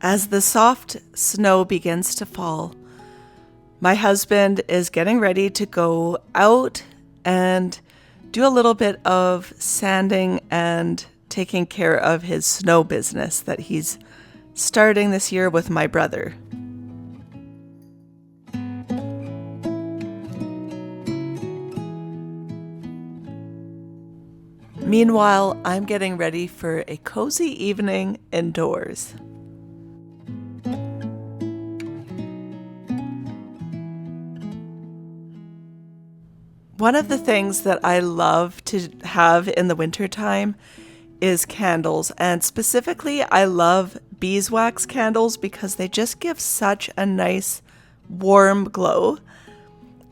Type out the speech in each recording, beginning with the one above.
As the soft snow begins to fall, my husband is getting ready to go out and do a little bit of sanding and taking care of his snow business that he's starting this year with my brother. Meanwhile, I'm getting ready for a cozy evening indoors. One of the things that I love to have in the wintertime is candles, and specifically I love beeswax candles because they just give such a nice warm glow,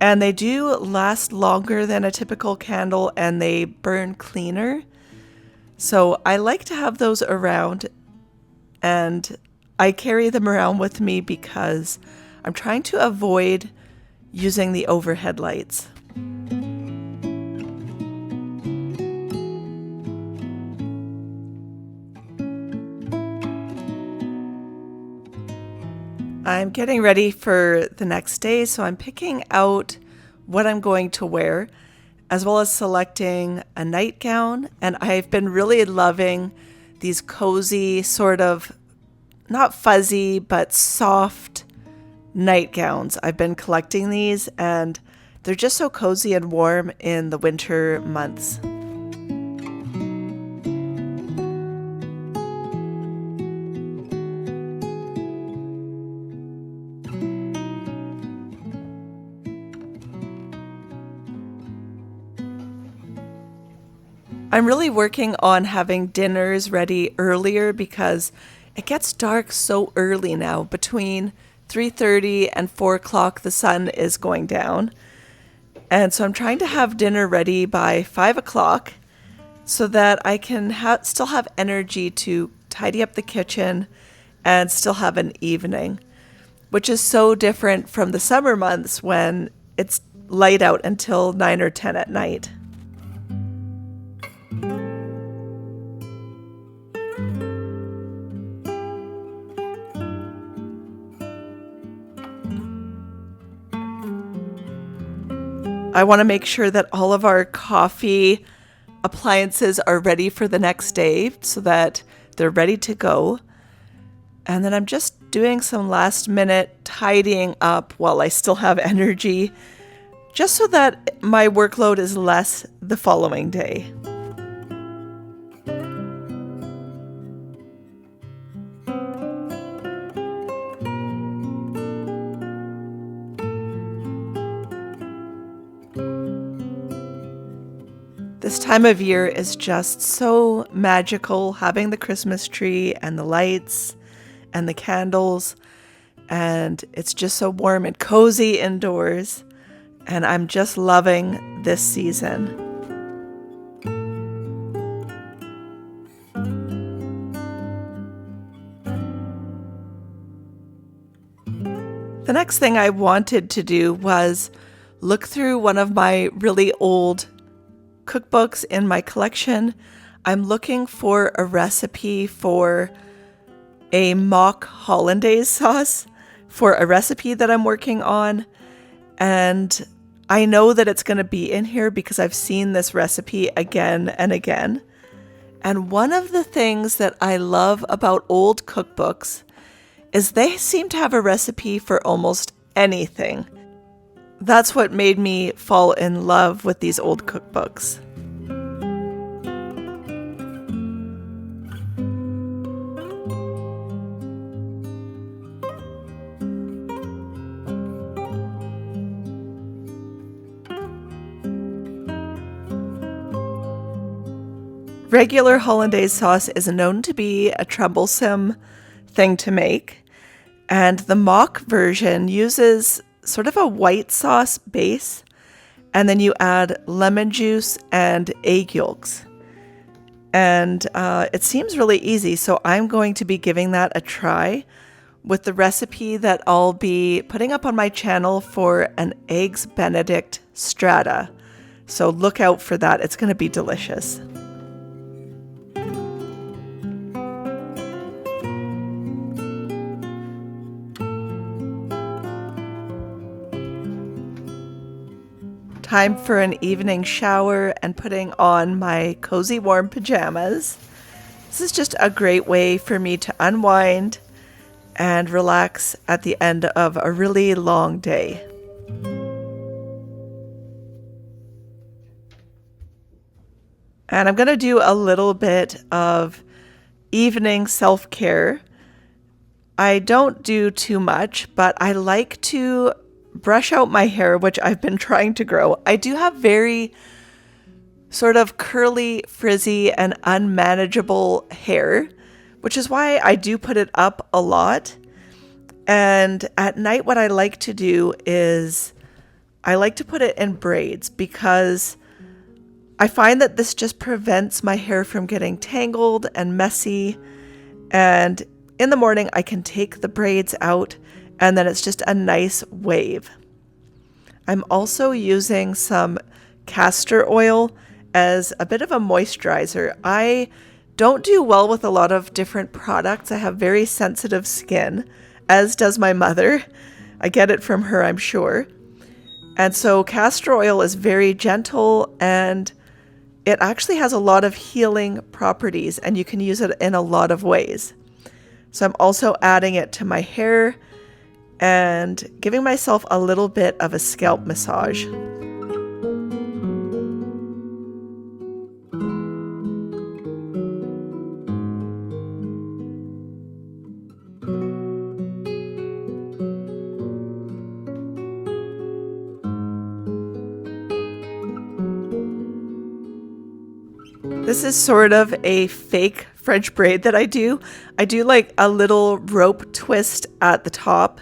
and they do last longer than a typical candle and they burn cleaner. So I like to have those around, and I carry them around with me because I'm trying to avoid using the overhead lights. I'm getting ready for the next day, so I'm picking out what I'm going to wear, as well as selecting a nightgown. And I've been really loving these cozy, sort of not fuzzy, but soft nightgowns. I've been collecting these, and they're just so cozy and warm in the winter months. I'm really working on having dinners ready earlier because it gets dark so early now. Between 3:30 and 4 o'clock, the sun is going down. And so I'm trying to have dinner ready by 5 o'clock so that I can still have energy to tidy up the kitchen and still have an evening, which is so different from the summer months when it's light out until 9 or 10 at night. I want to make sure that all of our coffee appliances are ready for the next day so that they're ready to go. And then I'm just doing some last minute tidying up while I still have energy, just so that my workload is less the following day. This time of year is just so magical, having the Christmas tree and the lights and the candles, and it's just so warm and cozy indoors, and I'm just loving this season. The next thing I wanted to do was look through one of my really old cookbooks in my collection. I'm looking for a recipe for a mock hollandaise sauce for a recipe that I'm working on. And I know that it's going to be in here because I've seen this recipe again and again. And one of the things that I love about old cookbooks is they seem to have a recipe for almost anything. That's what made me fall in love with these old cookbooks. Regular hollandaise sauce is known to be a troublesome thing to make, and the mock version uses sort of a white sauce base, and then you add lemon juice and egg yolks. And it seems really easy, so I'm going to be giving that a try with the recipe that I'll be putting up on my channel for an Eggs Benedict strata. So look out for that. It's going to be delicious. Time for an evening shower and putting on my cozy warm pajamas. This is just a great way for me to unwind and relax at the end of a really long day. And I'm going to do a little bit of evening self-care. I don't do too much, but I like to brush out my hair, which I've been trying to grow. I do have very sort of curly, frizzy, and unmanageable hair, which is why I do put it up a lot. And at night, what I like to do is I like to put it in braids because I find that this just prevents my hair from getting tangled and messy. And in the morning, I can take the braids out and then it's just a nice wave. I'm also using some castor oil as a bit of a moisturizer. I don't do well with a lot of different products. I have very sensitive skin, as does my mother. I get it from her, I'm sure. And so castor oil is very gentle and it actually has a lot of healing properties and you can use it in a lot of ways. So I'm also adding it to my hair and giving myself a little bit of a scalp massage. This is sort of a fake French braid that I do. I do like a little rope twist at the top.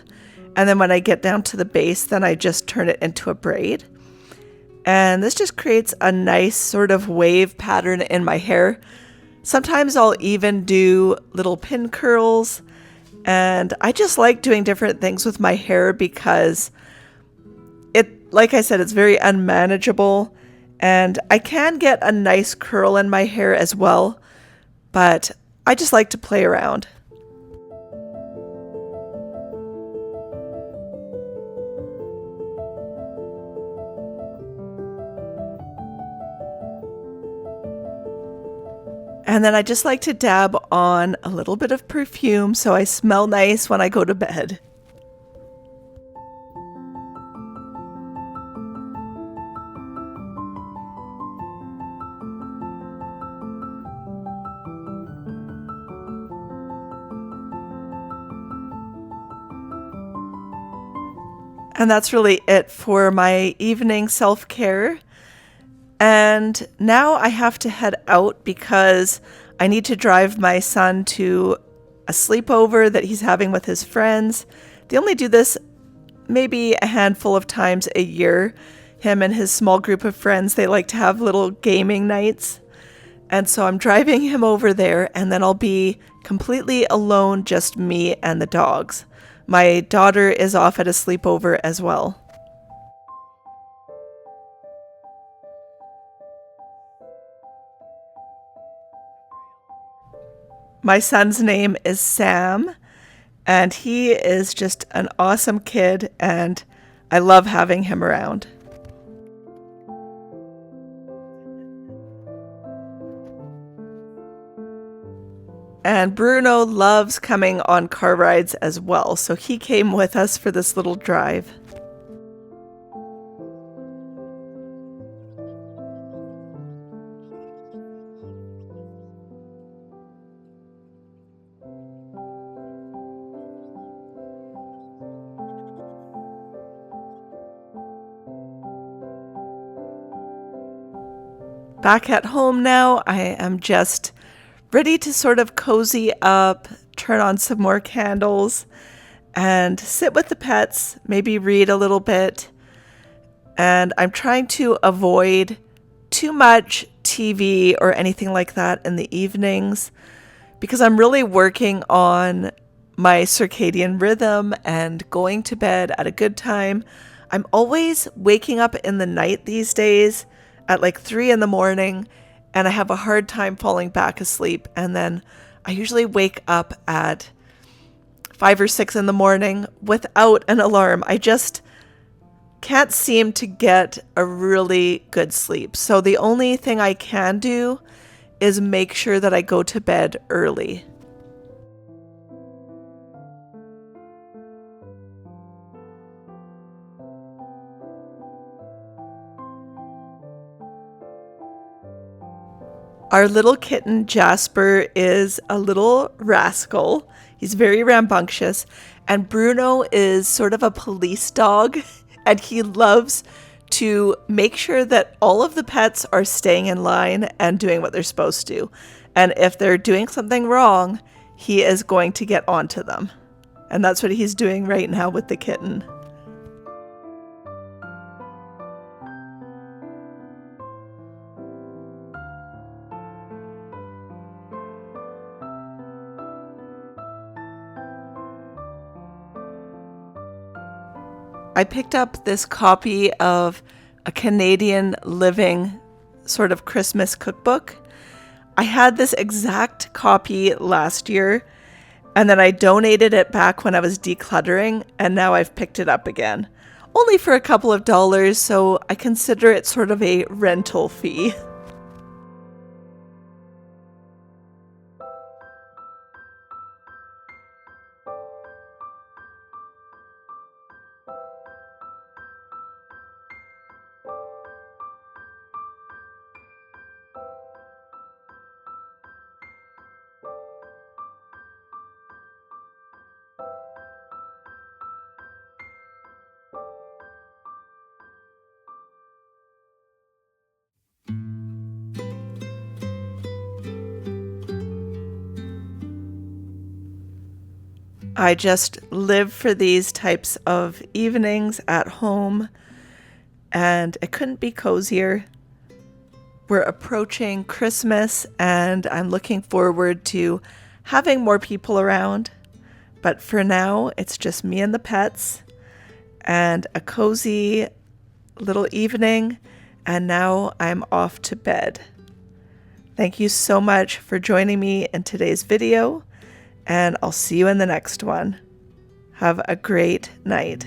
And then when I get down to the base, then I just turn it into a braid. And this just creates a nice sort of wave pattern in my hair. Sometimes I'll even do little pin curls. And I just like doing different things with my hair because like I said, it's very unmanageable. And I can get a nice curl in my hair as well, but I just like to play around. And then I just like to dab on a little bit of perfume so I smell nice when I go to bed. And that's really it for my evening self-care. And now I have to head out because I need to drive my son to a sleepover that he's having with his friends. They only do this maybe a handful of times a year. Him and his small group of friends, they like to have little gaming nights. And so I'm driving him over there and then I'll be completely alone, just me and the dogs. My daughter is off at a sleepover as well. My son's name is Sam, and he is just an awesome kid, and I love having him around. And Bruno loves coming on car rides as well, so he came with us for this little drive. Back at home now, I am just ready to sort of cozy up, turn on some more candles, and sit with the pets, maybe read a little bit. And I'm trying to avoid too much TV or anything like that in the evenings because I'm really working on my circadian rhythm and going to bed at a good time. I'm always waking up in the night these days at like 3 in the morning, and I have a hard time falling back asleep. And then I usually wake up at 5 or 6 in the morning without an alarm. can't seem to get a really good sleep. So the only thing I can do is make sure that I go to bed early. Our little kitten Jasper is a little rascal. He's very rambunctious, and Bruno is sort of a police dog, and he loves to make sure that all of the pets are staying in line and doing what they're supposed to. And if they're doing something wrong, he is going to get onto them. And that's what he's doing right now with the kitten. I picked up this copy of a Canadian living sort of Christmas cookbook. I had this exact copy last year, and then I donated it back when I was decluttering, and now I've picked it up again. Only for a couple of dollars, so I consider it sort of a rental fee. I just live for these types of evenings at home, and it couldn't be cozier. We're approaching Christmas, and I'm looking forward to having more people around. But for now, it's just me and the pets, and a cozy little evening, and now I'm off to bed. Thank you so much for joining me in today's video, and I'll see you in the next one. Have a great night.